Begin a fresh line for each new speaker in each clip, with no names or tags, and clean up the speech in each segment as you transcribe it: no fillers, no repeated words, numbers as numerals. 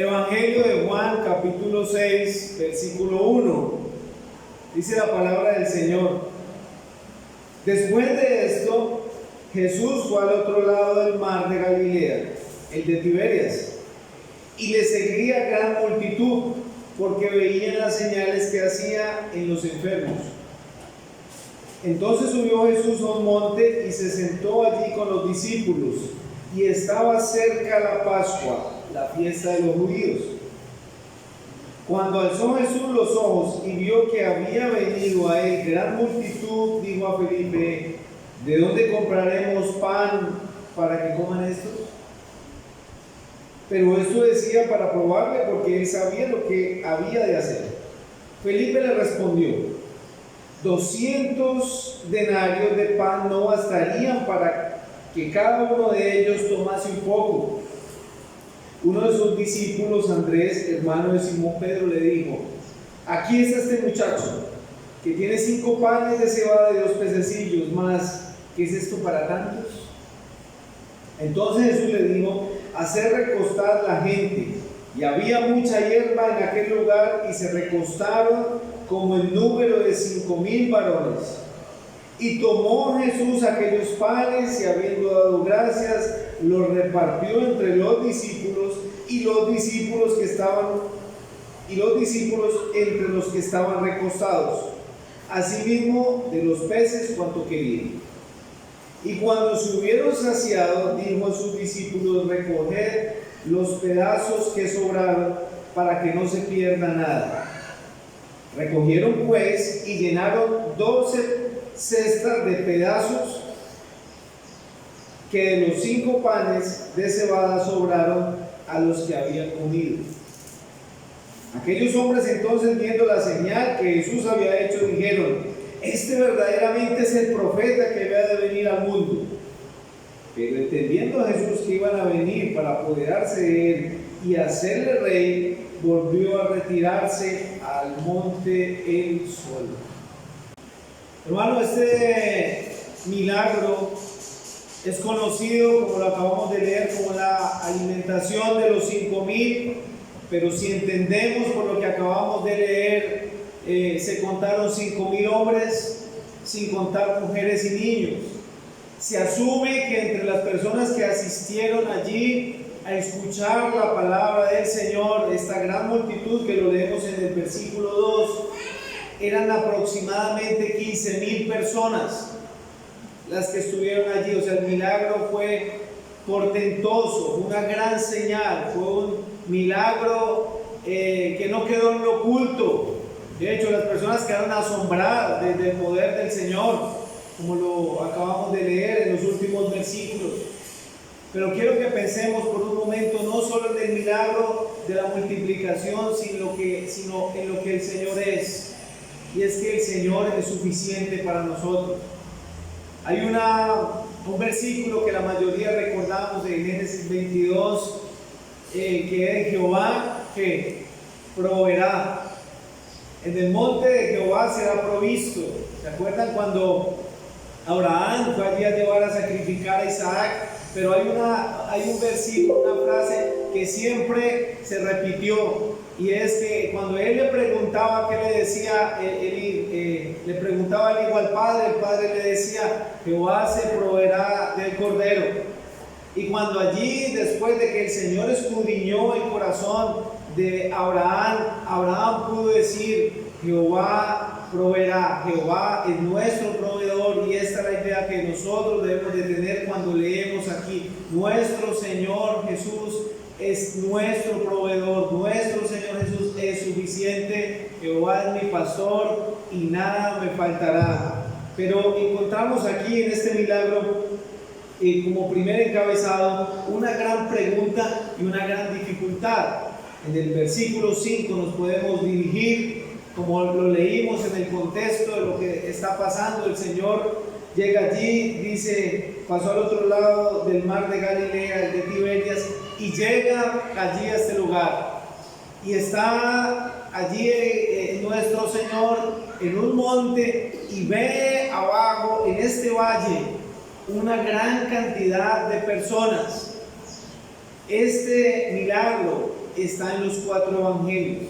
Evangelio de Juan, capítulo 6, versículo 1. Dice la palabra del Señor: después de esto, Jesús fue al otro lado del mar de Galilea, el de Tiberias, y le seguía gran multitud, porque veían las señales que hacía en los enfermos. Entonces subió Jesús a un monte y se sentó allí con los discípulos, y estaba cerca la Pascua, la fiesta de los judíos. Cuando alzó Jesús los ojos y vio que había venido a él gran multitud, dijo a Felipe: ¿de dónde compraremos pan para que coman estos? Pero esto decía para probarle, porque él sabía lo que había de hacer. Felipe le respondió: 200 denarios de pan no bastarían para que cada uno de ellos tomase un poco. Uno de sus discípulos, Andrés, hermano de Simón Pedro, le dijo: aquí está este muchacho, que tiene 5 panes de cebada y 2 pececillos, mas ¿qué es esto para tantos? Entonces Jesús le dijo: hacer recostar la gente. Y había mucha hierba en aquel lugar, y se recostaron como el número de 5,000 varones. Y tomó Jesús aquellos panes, y habiendo dado gracias, los repartió entre los discípulos, y los discípulos entre los que estaban recostados, asimismo de los peces cuanto querían. Y cuando se hubieron saciado, dijo a sus discípulos: recoged los pedazos que sobraron, para que no se pierda nada. Recogieron pues y llenaron 12 cestas de pedazos que de los 5 panes de cebada sobraron a los que habían comido. Aquellos hombres entonces, viendo la señal que Jesús había hecho, dijeron: este verdaderamente es el profeta que había de venir al mundo. Pero entendiendo Jesús que iban a venir para apoderarse de él y hacerle rey, volvió a retirarse al monte él solo. Hermano, este milagro es conocido, como lo acabamos de leer, como la alimentación de los 5,000, pero si entendemos por lo que acabamos de leer, se contaron 5,000 hombres, sin contar mujeres y niños. Se asume que entre las personas que asistieron allí a escuchar la palabra del Señor, esta gran multitud que lo leemos en el versículo 2, eran aproximadamente 15,000 personas las que estuvieron allí. O sea, el milagro fue portentoso, una gran señal, fue un milagro que no quedó en lo oculto. De hecho, las personas quedaron asombradas del poder del Señor, como lo acabamos de leer en los últimos versículos. Pero quiero que pensemos por un momento no solo en el milagro de la multiplicación, sino en lo que el Señor es. Y es que el Señor es suficiente para nosotros. Hay un versículo que la mayoría recordamos de Génesis 22, que es Jehová que proveerá. En el monte de Jehová será provisto. ¿Se acuerdan cuando Abraham fue allí a llevar a sacrificar a Isaac? Pero hay un versículo, una frase que siempre se repitió, y es que cuando él le preguntaba qué le decía, le preguntaba el hijo al padre, el padre le decía: Jehová se proveerá del cordero. Y cuando allí, después de que el Señor escudriñó el corazón de Abraham, Abraham pudo decir: Jehová proveerá, Jehová es nuestro proveedor. Y esta es la idea que nosotros debemos de tener cuando leemos aquí: nuestro Señor Jesús es nuestro proveedor, nuestro Señor Jesús es suficiente. Jehová es mi pastor y nada me faltará. Pero encontramos aquí en este milagro, como primer encabezado, una gran pregunta y una gran dificultad. En el versículo 5 nos podemos dirigir, como lo leímos en el contexto de lo que está pasando. El Señor llega allí, dice, pasó al otro lado del mar de Galilea, el de Tiberias, y llega allí a este lugar. Y está allí nuestro Señor en un monte y ve abajo, en este valle, una gran cantidad de personas. Este milagro está en los 4 evangelios.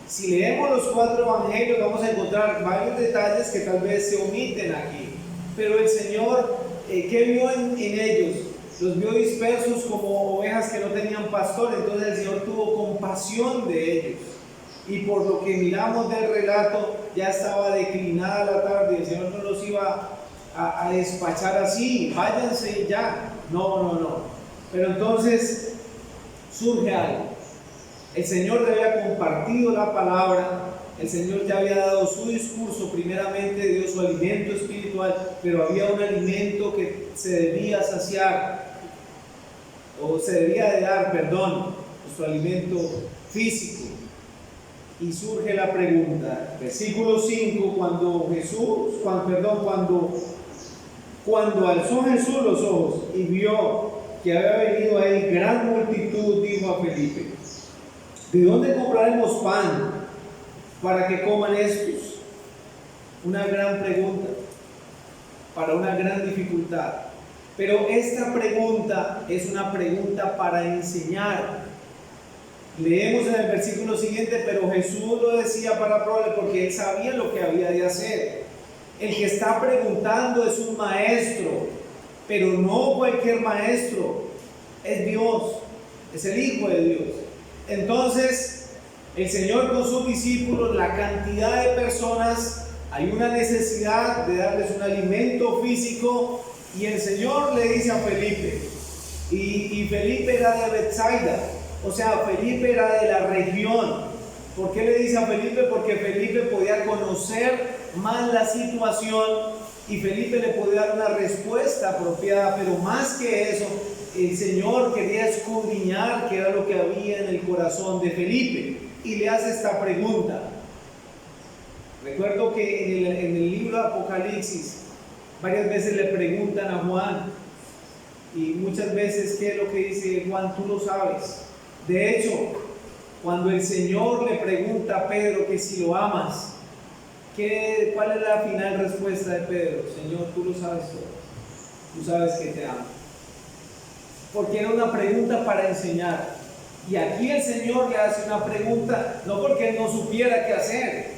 Si leemos los 4 evangelios vamos a encontrar varios detalles que tal vez se omiten aquí. Pero el Señor, ¿qué vio en ellos? Los vio dispersos como ovejas que no tenían pastor. Entonces el Señor tuvo compasión de ellos. Y por lo que miramos del relato, ya estaba declinada la tarde. El Señor no los iba a despachar así, váyanse y ya. No. Pero entonces surge algo. El Señor le había compartido la palabra, el Señor ya había dado su discurso, primeramente dio su alimento espiritual, pero había un alimento que se debía saciar, o se debía de dar, su alimento físico. Y surge la pregunta, versículo 5, cuando alzó Jesús los ojos y vio que había venido a él gran multitud, dijo a Felipe: ¿de dónde compraremos pan para que coman estos? Una gran pregunta, para una gran dificultad. Pero esta pregunta es una pregunta para enseñar. Leemos en el versículo siguiente: pero Jesús lo decía para probarle, porque él sabía lo que había de hacer. El que está preguntando es un maestro, pero no cualquier maestro, es Dios, es el Hijo de Dios. Entonces, el Señor con sus discípulos, la cantidad de personas, hay una necesidad de darles un alimento físico, y el Señor le dice a Felipe, y Felipe era de Betsaida, o sea, Felipe era de la región. ¿Por qué le dice a Felipe? Porque Felipe podía conocer más la situación y Felipe le podía dar una respuesta apropiada, pero más que eso, el Señor quería escudriñar qué era lo que había en el corazón de Felipe y le hace esta pregunta. Recuerdo que en el libro de Apocalipsis varias veces le preguntan a Juan, y muchas veces, ¿qué es lo que dice Juan? Tú lo sabes. De hecho, cuando el Señor le pregunta a Pedro que si lo amas, ¿cuál es la final respuesta de Pedro? Señor, tú lo sabes todo, tú sabes que te amo. Porque era una pregunta para enseñar. Y aquí el Señor le hace una pregunta, no porque él no supiera qué hacer.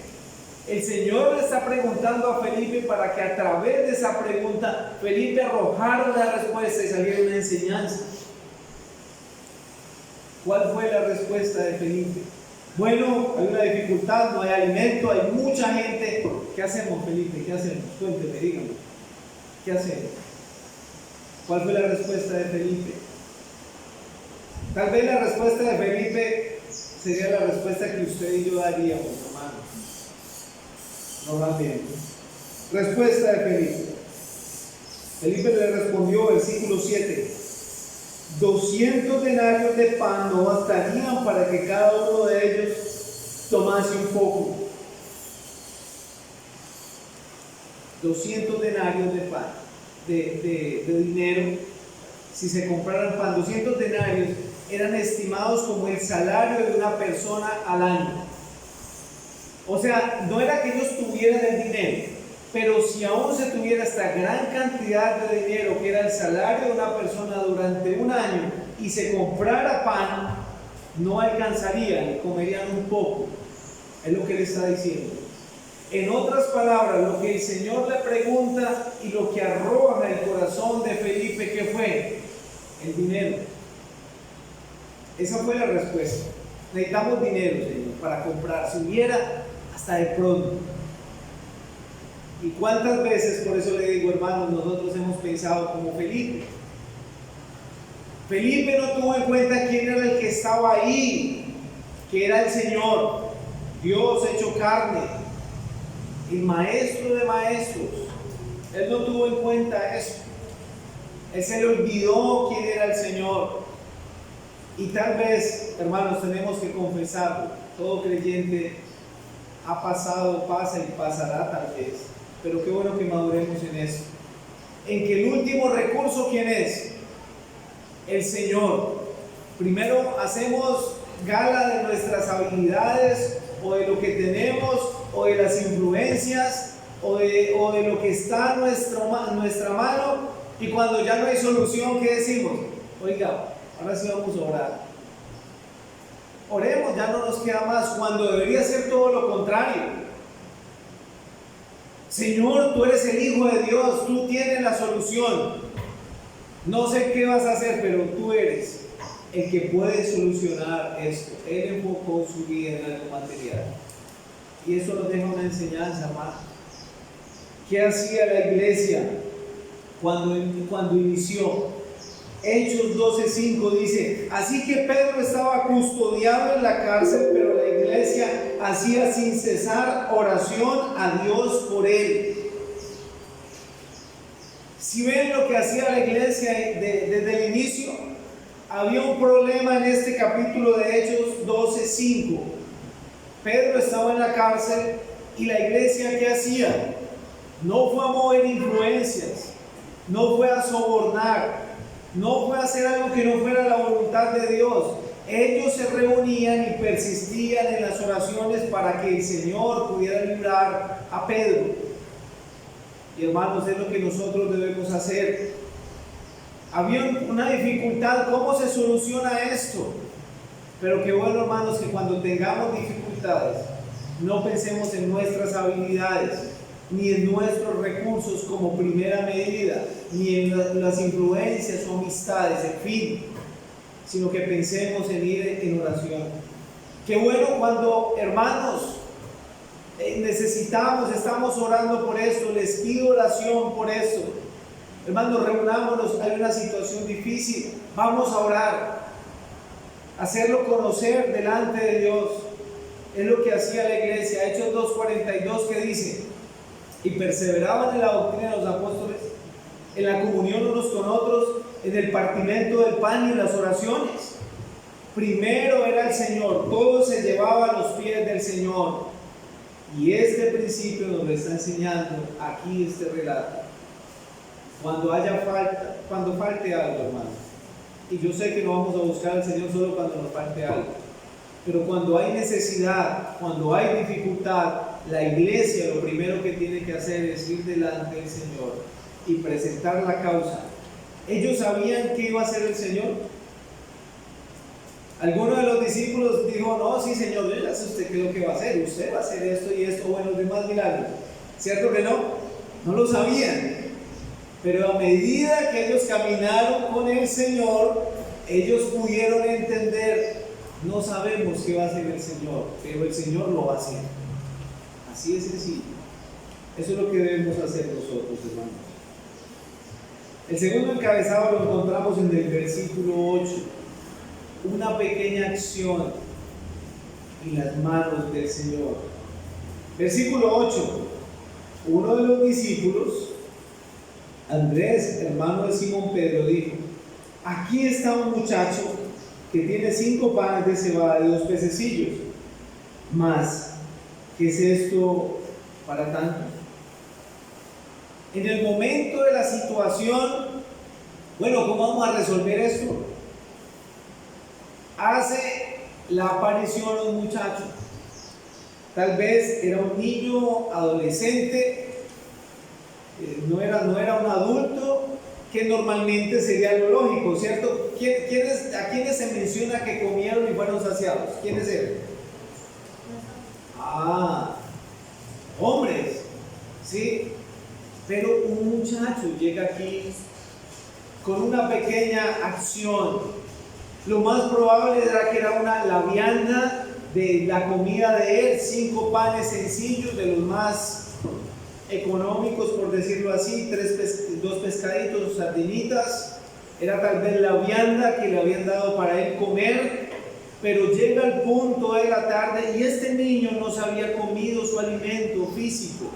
El Señor le está preguntando a Felipe para que a través de esa pregunta Felipe arrojara una respuesta y saliera una enseñanza. ¿Cuál fue la respuesta de Felipe? Bueno, hay una dificultad, no hay alimento, hay mucha gente. ¿Qué hacemos, Felipe? ¿Qué hacemos? Cuénteme, dígame. ¿Qué hacemos? ¿Cuál fue la respuesta de Felipe? Tal vez la respuesta de Felipe sería la respuesta que usted y yo daríamos, hermanos. Normalmente. Respuesta de Felipe. Felipe le respondió, versículo 7. 200 denarios de pan no bastarían para que cada uno de ellos tomase un poco. 200 denarios de pan, de dinero. Si se compraran pan, 200 denarios eran estimados como el salario de una persona al año. O sea, no era que ellos tuvieran el dinero, pero si aún se tuviera esta gran cantidad de dinero que era el salario de una persona durante un año y se comprara pan, no alcanzarían, comerían un poco. Es lo que le está diciendo. En otras palabras, lo que el Señor le pregunta y lo que arroja el corazón de Felipe, ¿qué fue? El dinero. Esa fue la respuesta. Necesitamos dinero, Señor, para comprar. Si hubiera, hasta de pronto. ¿Y cuántas veces, por eso le digo, hermanos, nosotros hemos pensado como Felipe? Felipe no tuvo en cuenta quién era el que estaba ahí, que era el Señor, Dios hecho carne, el maestro de maestros. Él no tuvo en cuenta eso. Él se le olvidó quién era el Señor. Y tal vez, hermanos, tenemos que confesarlo. Todo creyente ha pasado, pasa y pasará tal vez. Pero qué bueno que maduremos en eso. En que el último recurso, ¿quién es? El Señor. Primero hacemos gala de nuestras habilidades, o de lo que tenemos, o de las influencias, o de lo que está en nuestra mano, y cuando ya no hay solución, ¿qué decimos? Oiga, ahora sí vamos a orar. oremos, ya no nos queda más, cuando debería ser todo lo contrario. Señor, tú eres el Hijo de Dios, tú tienes la solución. No sé qué vas a hacer, pero tú eres el que puede solucionar esto. Él enfocó su vida en algo material. Y eso nos deja una enseñanza más. ¿Qué hacía la iglesia cuando inició? Hechos 12:5 dice: así que Pedro estaba custodiado en la cárcel, pero la iglesia hacía sin cesar oración a Dios por él. Si ven lo que hacía la iglesia desde el inicio, había un problema en este capítulo de Hechos 12:5. Pedro estaba en la cárcel y la iglesia, ¿qué hacía? No fue a mover influencias, no fue a sobornar, no fue a hacer algo que no fuera la voluntad de Dios. Ellos se reunían y persistían en las oraciones para que el Señor pudiera librar a Pedro. Y hermanos, es lo que nosotros debemos hacer. Había una dificultad, ¿cómo se soluciona esto? Pero qué bueno, hermanos, que cuando tengamos dificultades, no pensemos en nuestras habilidades, ni en nuestros recursos como primera medida, ni en las influencias o amistades, en fin, sino que pensemos en ir en oración. Qué bueno cuando, hermanos, necesitamos, estamos orando por esto, les pido oración por esto. Hermanos, reunámonos, hay una situación difícil, vamos a orar, hacerlo conocer delante de Dios. Es lo que hacía la iglesia. Hechos 2:42, que dice: y perseveraban en la doctrina de los apóstoles, en la comunión unos con otros, en el partimiento del pan y en las oraciones. Primero era el Señor, todo se llevaba a los pies del Señor. Y este principio nos lo está enseñando aquí este relato. Cuando falte algo, hermanos, y yo sé que no vamos a buscar al Señor solo cuando nos falte algo, pero cuando hay necesidad, cuando hay dificultad, la iglesia lo primero que tiene que hacer es ir delante del Señor y presentar la causa. ¿Ellos sabían qué iba a hacer el Señor? Alguno de los discípulos dijo: no, sí, Señor, yo ya sé usted qué es lo que va a hacer, usted va a hacer esto y esto, bueno, los demás milagros. ¿Cierto que no? No lo sabían. Pero a medida que ellos caminaron con el Señor, ellos pudieron entender: no sabemos qué va a hacer el Señor, pero el Señor lo va a hacer. Así de sencillo. Eso es lo que debemos hacer nosotros, hermanos. El segundo encabezado lo encontramos en el versículo 8. Una pequeña acción en las manos del Señor. Versículo 8. Uno de los discípulos, Andrés, hermano de Simón Pedro, dijo: aquí está un muchacho que tiene 5 panes de cebada y 2 pececillos. Mas, ¿qué es esto para tanto? En el momento de la situación, bueno, ¿cómo vamos a resolver esto? Hace la aparición un muchacho. Tal vez era un niño, adolescente, no era un adulto, que normalmente sería lo lógico, ¿cierto? ¿A quiénes se menciona que comieron y fueron saciados? ¿Quiénes eran? Hombres, ¿sí? Pero un muchacho llega aquí con una pequeña acción. Lo más probable era que era la vianda de la comida de él, 5 panes sencillos, de los más económicos, por decirlo así, 2 pescaditos o sardinitas. Era tal vez la vianda que le habían dado para él comer. Pero llega el punto de la tarde y este niño no se había comido su alimento físico.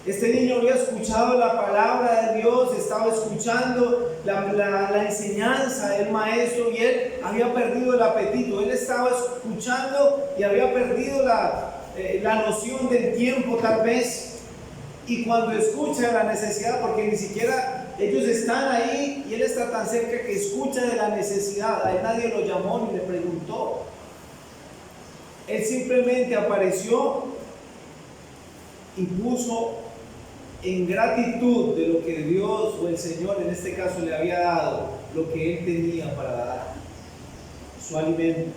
Este niño había escuchado la palabra de Dios, estaba escuchando la enseñanza del maestro y él había perdido el apetito. Él estaba escuchando y había perdido la noción del tiempo tal vez. Y cuando escucha la necesidad, porque ni siquiera ellos están ahí y él está tan cerca que escucha de la necesidad, a él nadie lo llamó ni le preguntó. Él simplemente apareció y puso en gratitud de lo que Dios o el Señor en este caso le había dado, lo que él tenía para dar, su alimento.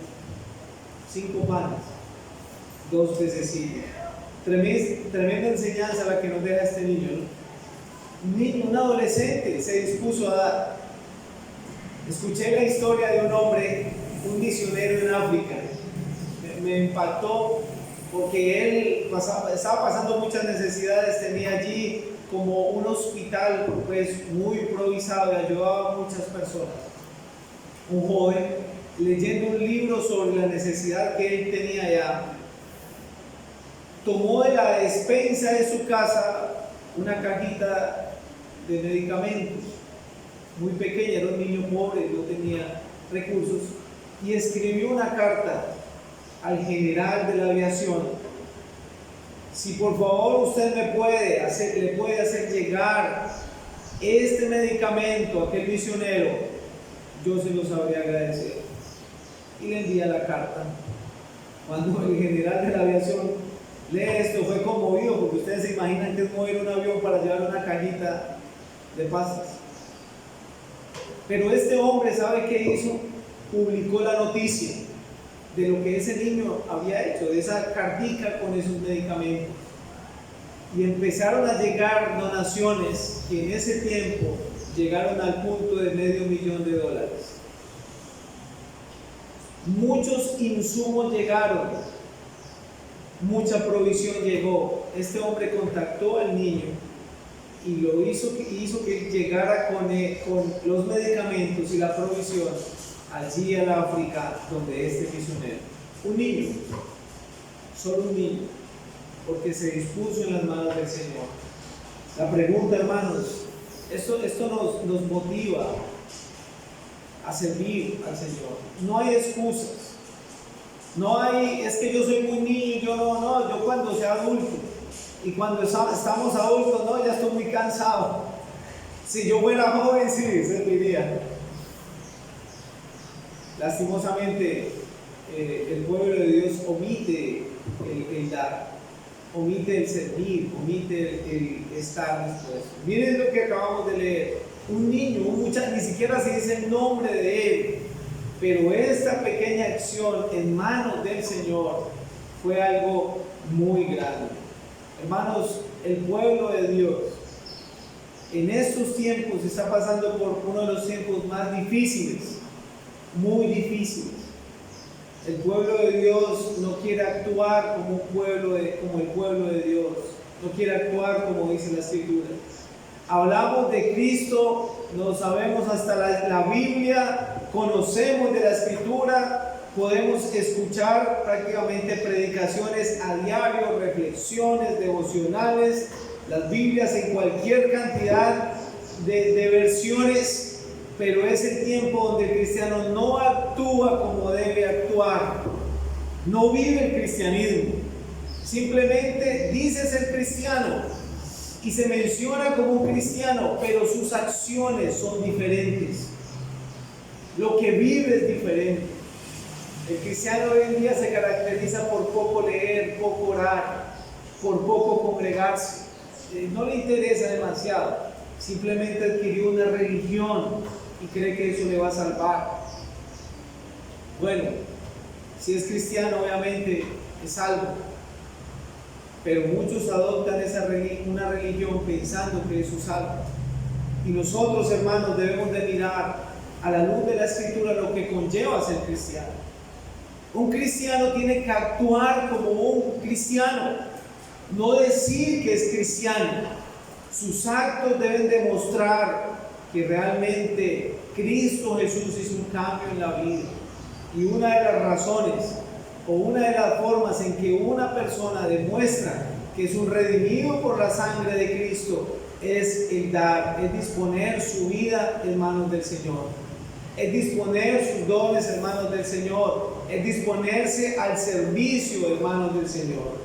5 panes, 2 pececillos. Tremenda enseñanza la que nos deja este niño, ¿no? Un niño, un adolescente, se dispuso a dar. Escuché la historia de un hombre, un misionero en África. Me impactó porque él estaba pasando muchas necesidades, tenía allí como un hospital pues muy improvisado y ayudaba a muchas personas. Un joven leyendo un libro sobre la necesidad que él tenía allá, tomó de la despensa de su casa una cajita de medicamentos muy pequeña, era un niño pobre, no tenía recursos, y escribió una carta al general de la aviación: si por favor usted le puede hacer llegar este medicamento a aquel misionero, yo se lo sabría agradecer. Y le envía la carta. Cuando el general de la aviación lee esto, fue conmovido, porque ustedes se imaginan que es mover un avión para llevar una cajita de pastas. Pero este hombre, ¿sabe qué hizo? Publicó la noticia de lo que ese niño había hecho, de esa cartica con esos medicamentos. Y empezaron a llegar donaciones que en ese tiempo llegaron al punto de $500,000. Muchos insumos llegaron, mucha provisión llegó. Este hombre contactó al niño y hizo que llegara con los medicamentos y la provisión allí al África donde este misionero. Un niño, solo un niño, porque se dispuso en las manos del Señor. La pregunta, hermanos, esto nos motiva a servir al Señor. No hay excusas. No hay, es que yo soy muy niño, yo cuando sea adulto. Y cuando estamos adultos, no, ya estoy muy cansado. Si yo fuera joven, sí, serviría. Lastimosamente, el pueblo de Dios omite el dar, omite el servir, omite el estar dispuesto. Miren lo que acabamos de leer. Un niño, un muchacho, ni siquiera se dice el nombre de él, pero esta pequeña acción en manos del Señor fue algo muy grande. Hermanos, el pueblo de Dios en estos tiempos está pasando por uno de los tiempos más difíciles, muy difíciles. El pueblo de Dios no quiere actuar como el pueblo de Dios, no quiere actuar como dice la Escritura. Hablamos de Cristo, no sabemos hasta la Biblia, conocemos de la Escritura, podemos escuchar prácticamente predicaciones a diario, reflexiones, devocionales, las Biblias en cualquier cantidad de versiones, pero es el tiempo donde el cristiano no actúa como debe actuar, no vive el cristianismo, simplemente dice ser cristiano y se menciona como un cristiano, pero sus acciones son diferentes, lo que vive es diferente. El cristiano hoy en día se caracteriza por poco leer, poco orar, por poco congregarse, no le interesa demasiado, simplemente adquirió una religión y cree que eso le va a salvar. Bueno, si es cristiano obviamente es salvo, pero muchos adoptan una religión pensando que eso salva. Y nosotros, hermanos, debemos de mirar a la luz de la Escritura lo que conlleva ser cristiano. Un cristiano tiene que actuar como un cristiano, no decir que es cristiano. Sus actos deben demostrar que realmente Cristo Jesús hizo un cambio en la vida. Y una de las razones o una de las formas en que una persona demuestra que es un redimido por la sangre de Cristo es el dar, es disponer su vida en manos del Señor, es disponer sus dones en manos del Señor, es disponerse al servicio en manos del Señor.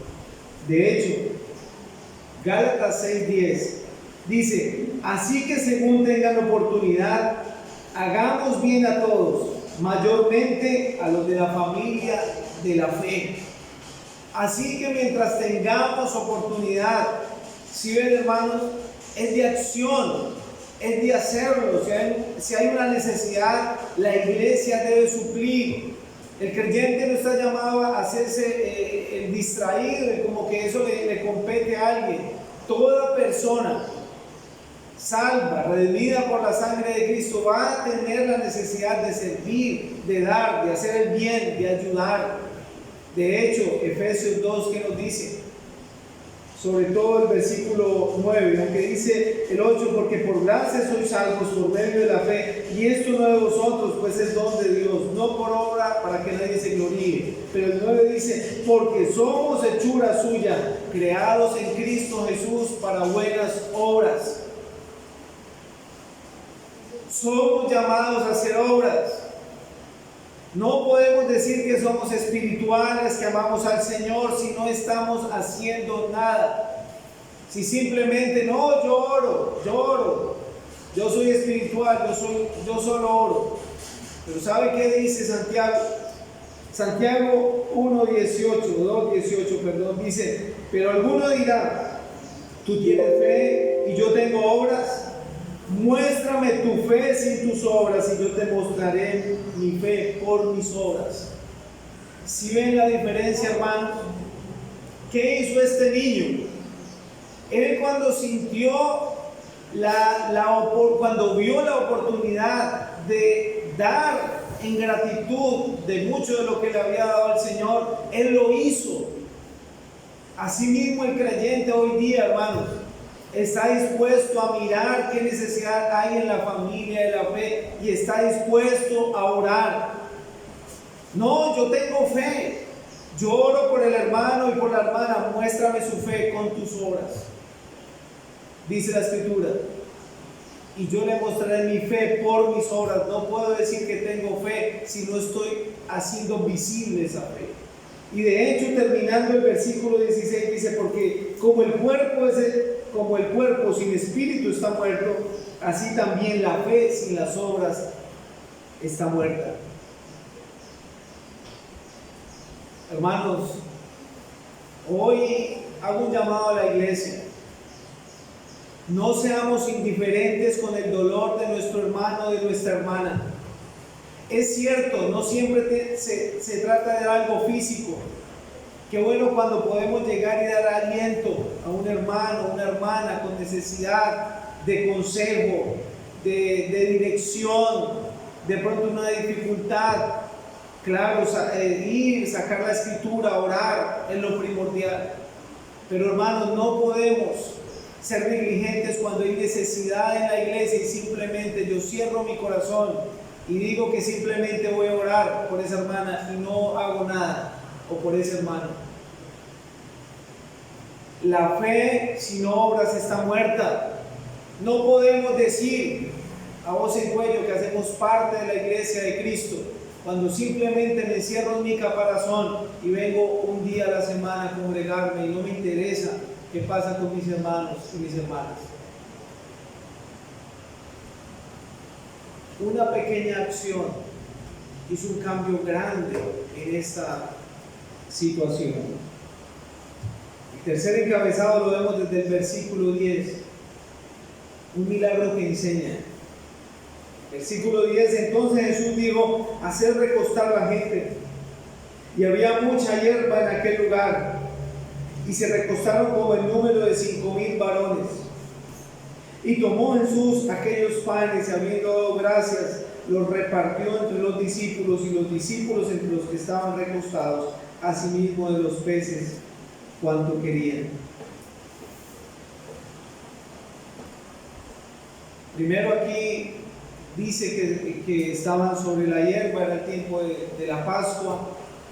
De hecho, Gálatas 6:10 dice: así que según tengan oportunidad, hagamos bien a todos, mayormente a los de la familia de la fe. Así que mientras tengamos oportunidad, si ven, hermanos, es de acción, es de hacerlo. Si hay una necesidad, la iglesia debe suplir. El creyente no está llamado a hacerse el distraído, como que eso le compete a alguien. Toda persona salva, redimida por la sangre de Cristo, va a tener la necesidad de servir, de dar, de hacer el bien, de ayudar. De hecho, Efesios 2, ¿qué nos dice? Sobre todo el versículo 9, aunque dice el 8, porque por gracia sois salvos por medio de la fe, y esto no de vosotros, pues es don de Dios, no por obra para que nadie se gloríe. Pero el 9 dice, porque somos hechura suya, creados en Cristo Jesús para buenas obras. Somos llamados a hacer obras. No podemos decir que somos espirituales, que amamos al Señor, si no estamos haciendo nada. Si simplemente, no, yo oro, yo soy espiritual, yo solo oro. Pero ¿sabe qué dice Santiago? Santiago 2:18, perdón, dice, pero alguno dirá, tú tienes fe y yo tengo obras. Muéstrame tu fe sin tus obras y yo te mostraré mi fe por mis obras. ¿Sí ven la diferencia, hermanos? ¿Qué hizo este niño? Él cuando sintió cuando vio la oportunidad de dar en gratitud de mucho de lo que le había dado el Señor, él lo hizo. Asimismo el creyente hoy día, hermanos, está dispuesto a mirar qué necesidad hay en la familia de la fe y está dispuesto a orar. No, yo tengo fe, yo oro por el hermano y por la hermana, muéstrame su fe con tus obras, dice la Escritura, y yo le mostraré mi fe por mis obras. No puedo decir que tengo fe si no estoy haciendo visible esa fe. Y de hecho, terminando el versículo 16 dice, porque como el cuerpo sin espíritu está muerto, así también la fe sin las obras está muerta. Hermanos, hoy hago un llamado a la iglesia. No seamos indiferentes con el dolor de nuestro hermano o de nuestra hermana. Es cierto, no siempre se trata de algo físico. Qué bueno cuando podemos llegar y dar aliento a un hermano, una hermana con necesidad de consejo, de dirección, de pronto una dificultad. Claro, sacar la Escritura, orar es lo primordial. Pero hermanos, no podemos ser negligentes cuando hay necesidad en la iglesia y simplemente yo cierro mi corazón y digo que simplemente voy a orar por esa hermana y no hago nada, o por ese hermano. La fe sin obras está muerta. No podemos decir a voz en cuello que hacemos parte de la iglesia de Cristo cuando simplemente me encierro en mi caparazón y vengo un día a la semana a congregarme y no me interesa qué pasa con mis hermanos y mis hermanas. Una pequeña acción hizo un cambio grande en esta situación. El tercer encabezado lo vemos desde el versículo 10, un milagro que enseña. Versículo 10, entonces Jesús dijo, hacer recostar la gente, y había mucha hierba en aquel lugar, y se recostaron como el número de 5,000 varones. Y tomó Jesús aquellos panes, y habiendo dado gracias, los repartió entre los discípulos, y los discípulos entre los que estaban recostados, asimismo de los peces, cuanto querían. Primero aquí dice que estaban sobre la hierba, era el tiempo de la Pascua.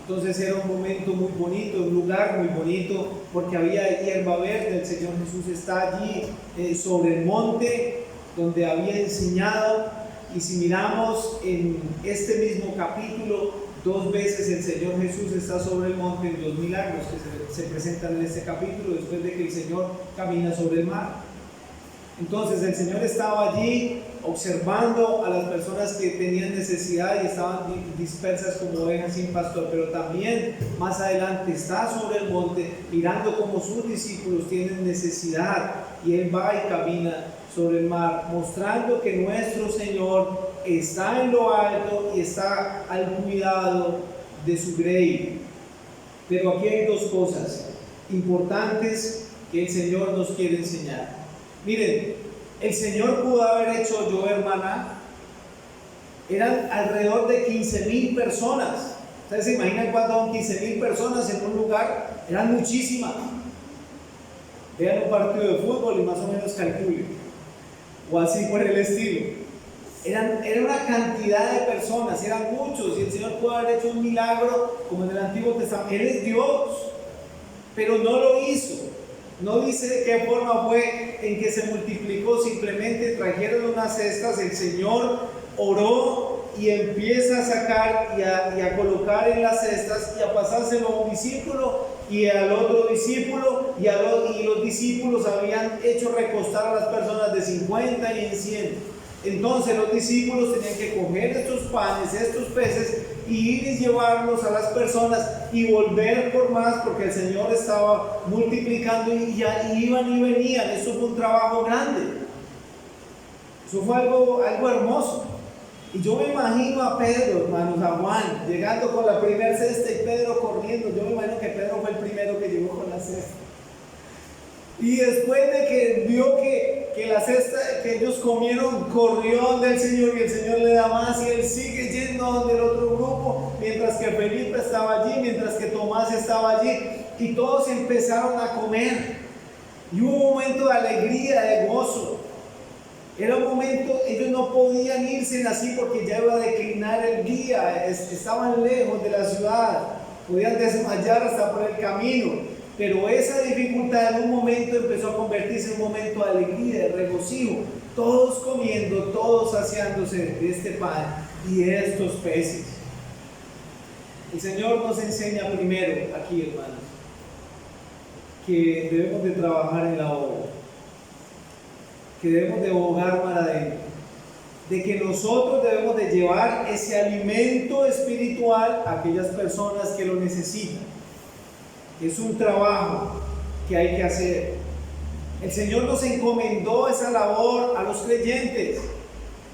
Entonces era un momento muy bonito, un lugar muy bonito, porque había hierba verde. El Señor Jesús está allí sobre el monte donde había enseñado. Y si miramos en este mismo capítulo, 2 veces el Señor Jesús está sobre el monte en 2 milagros que se presentan en este capítulo, después de que el Señor camina sobre el mar. Entonces el Señor estaba allí observando a las personas que tenían necesidad y estaban dispersas como ovejas sin pastor, pero también más adelante está sobre el monte mirando cómo sus discípulos tienen necesidad y Él va y camina sobre el mar, mostrando que nuestro Señor está en lo alto y está al cuidado de su grey. Pero aquí hay dos cosas importantes que el Señor nos quiere enseñar. Miren, el Señor pudo haber hecho llover maná. Eran alrededor de 15,000 personas. ¿Ustedes se imaginan cuánto son 15,000 personas en un lugar? Eran muchísimas. Vean un partido de fútbol y más o menos calculen. O así por el estilo. Era una cantidad de personas, eran muchos, y el Señor pudo haber hecho un milagro como en el Antiguo Testamento. Él es Dios, pero no lo hizo. No dice de qué forma fue en que se multiplicó, simplemente trajeron unas cestas, el Señor oró y empieza a sacar y a colocar en las cestas y a pasárselo a un discípulo y al otro discípulo, y los discípulos habían hecho recostar a las personas de 50 y en 100. Entonces los discípulos tenían que coger estos panes, estos peces, y ir y llevarlos a las personas y volver por más, porque el Señor estaba multiplicando y ya iban y venían. Eso fue un trabajo grande. Eso fue algo hermoso. Y yo me imagino a Pedro, hermanos, a Juan, llegando con la primera cesta y Pedro corriendo. Yo me imagino que Pedro fue el primero que llegó con la cesta. Y después de que vio que la cesta que ellos comieron, corrió donde el Señor y el Señor le da más, y él sigue yendo donde el otro grupo, mientras que Felipe estaba allí, mientras que Tomás estaba allí, y todos empezaron a comer. Y hubo un momento de alegría, de gozo. Era un momento, ellos no podían irse así porque ya iba a declinar el día, estaban lejos de la ciudad, podían desmayar hasta por el camino. Pero esa dificultad en un momento empezó a convertirse en un momento de alegría, de regocijo. Todos comiendo, todos saciándose de este pan y de estos peces. El Señor nos enseña primero aquí, hermanos, que debemos de trabajar en la obra, que debemos de bogar para adentro, de que nosotros debemos de llevar ese alimento espiritual a aquellas personas que lo necesitan. Es un trabajo que hay que hacer. El Señor nos encomendó esa labor a los creyentes,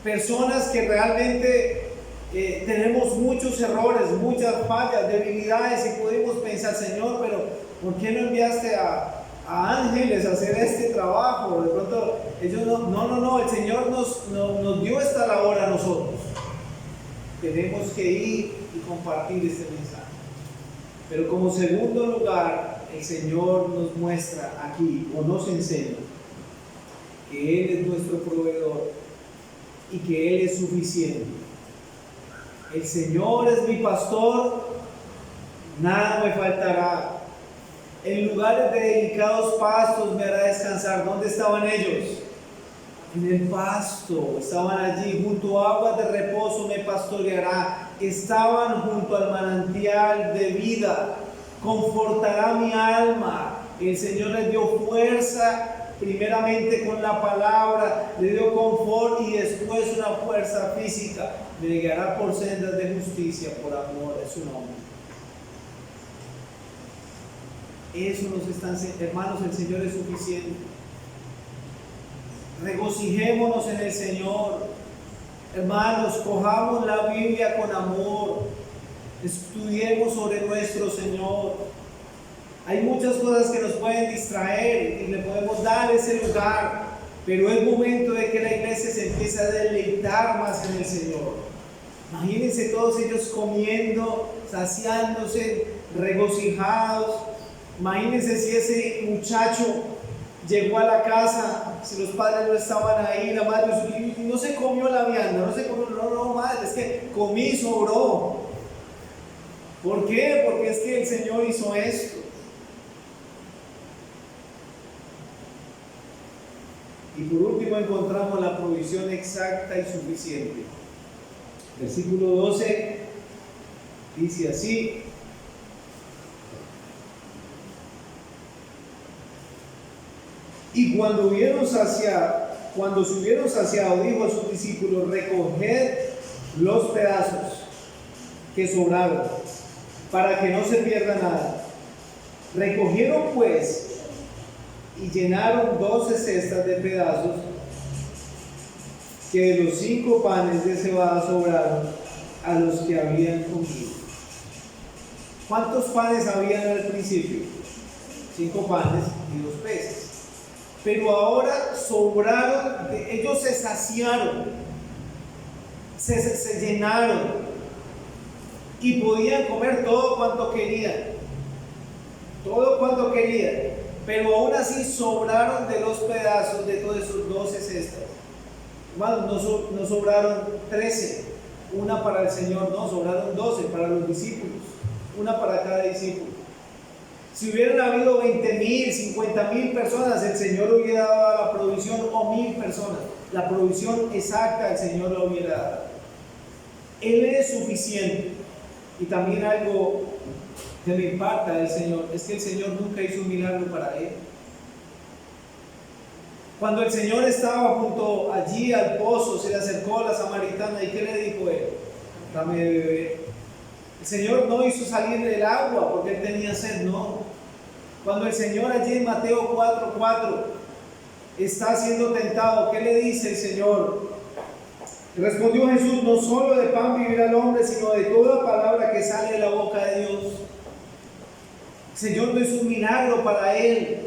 personas que realmente tenemos muchos errores, muchas fallas, debilidades, y podemos pensar, Señor, pero ¿por qué no enviaste a ángeles a hacer este trabajo? De pronto ellos no, el Señor nos dio esta labor a nosotros. Tenemos que ir y compartir este mensaje. Pero como segundo lugar, el Señor nos muestra aquí, o nos enseña, que Él es nuestro proveedor y que Él es suficiente. El Señor es mi pastor, nada me faltará. En lugares de delicados pastos me hará descansar. ¿Dónde estaban ellos? En el pasto, estaban allí, junto a aguas de reposo me pastoreará. Estaban junto al manantial de vida, confortará mi alma. El Señor les dio fuerza, primeramente con la palabra, le dio confort y después una fuerza física. Me guiará por sendas de justicia, por amor de su nombre. Eso nos están, hermanos, el Señor es suficiente. Regocijémonos en el Señor. Hermanos, cojamos la Biblia con amor, estudiemos sobre nuestro Señor. Hay muchas cosas que nos pueden distraer y le podemos dar ese lugar, pero es momento de que la iglesia se empiece a deleitar más en el Señor. Imagínense todos ellos comiendo, saciándose, regocijados. Imagínense si ese muchacho llegó a la casa, si los padres no estaban ahí, la madre, y no se comió la vianda, no, madre, es que comí y sobró. ¿Por qué? Porque es que el Señor hizo esto. Y por último encontramos la provisión exacta y suficiente. Versículo 12 dice así: y cuando se hubieron saciado, dijo a sus discípulos: recoged los pedazos que sobraron, para que no se pierda nada. Recogieron pues y llenaron 12 cestas de pedazos que de los 5 panes de cebada sobraron a los que habían comido. ¿Cuántos panes habían al principio? 5 panes y 2 peces. Pero ahora sobraron, ellos se saciaron, se llenaron y podían comer todo cuanto querían. Todo cuanto querían. Pero aún así sobraron de los pedazos de todos esos 12 cestas. Hermanos, no sobraron 13, una para el Señor, no, sobraron 12 para los discípulos, una para cada discípulo. Si hubieran habido 20,000, 50,000 personas, el Señor hubiera dado la provisión, o 1,000 personas, la provisión exacta el Señor la hubiera dado. Él es suficiente. Y también algo que me impacta del Señor es que el Señor nunca hizo un milagro para él. Cuando el Señor estaba junto allí al pozo, se le acercó a la samaritana y ¿qué le dijo él? Dame de beber. El Señor no hizo salir del agua porque él tenía sed, no. Cuando el Señor allí en Mateo 4:4 está siendo tentado, ¿qué le dice el Señor? Respondió Jesús: no solo de pan vivirá el hombre, sino de toda palabra que sale de la boca de Dios. El Señor no hizo un milagro para él.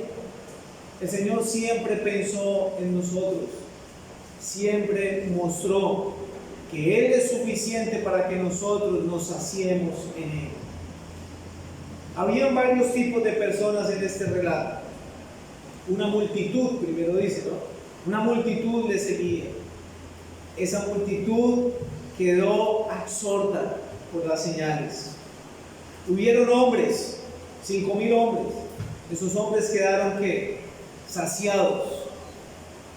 El Señor siempre pensó en nosotros, siempre mostró que Él es suficiente para que nosotros nos saciemos en Él. Habían varios tipos de personas en este relato. Una multitud, primero dice, ¿no? Una multitud le seguía. Esa multitud quedó absorta por las señales. Hubieron hombres, 5,000 hombres. Esos hombres quedaron ¿qué? Saciados.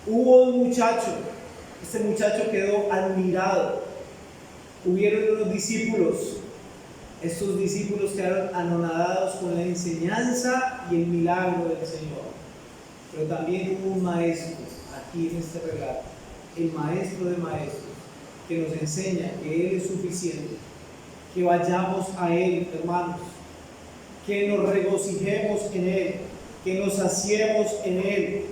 Hubo un muchacho, este muchacho quedó admirado. Hubieron unos discípulos, estos discípulos quedaron anonadados con la enseñanza y el milagro del Señor. Pero también hubo un maestro aquí en este relato, el maestro de maestros, que nos enseña que Él es suficiente, que vayamos a Él, hermanos, que nos regocijemos en Él, que nos saciemos en Él,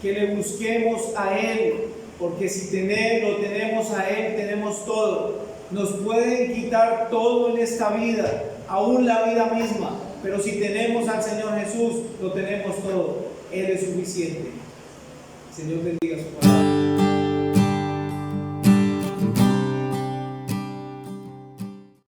que le busquemos a Él, porque si lo tenemos a Él, tenemos todo. Nos pueden quitar todo en esta vida, aún la vida misma, pero si tenemos al Señor Jesús, lo tenemos todo. Él es suficiente. Señor bendiga su palabra.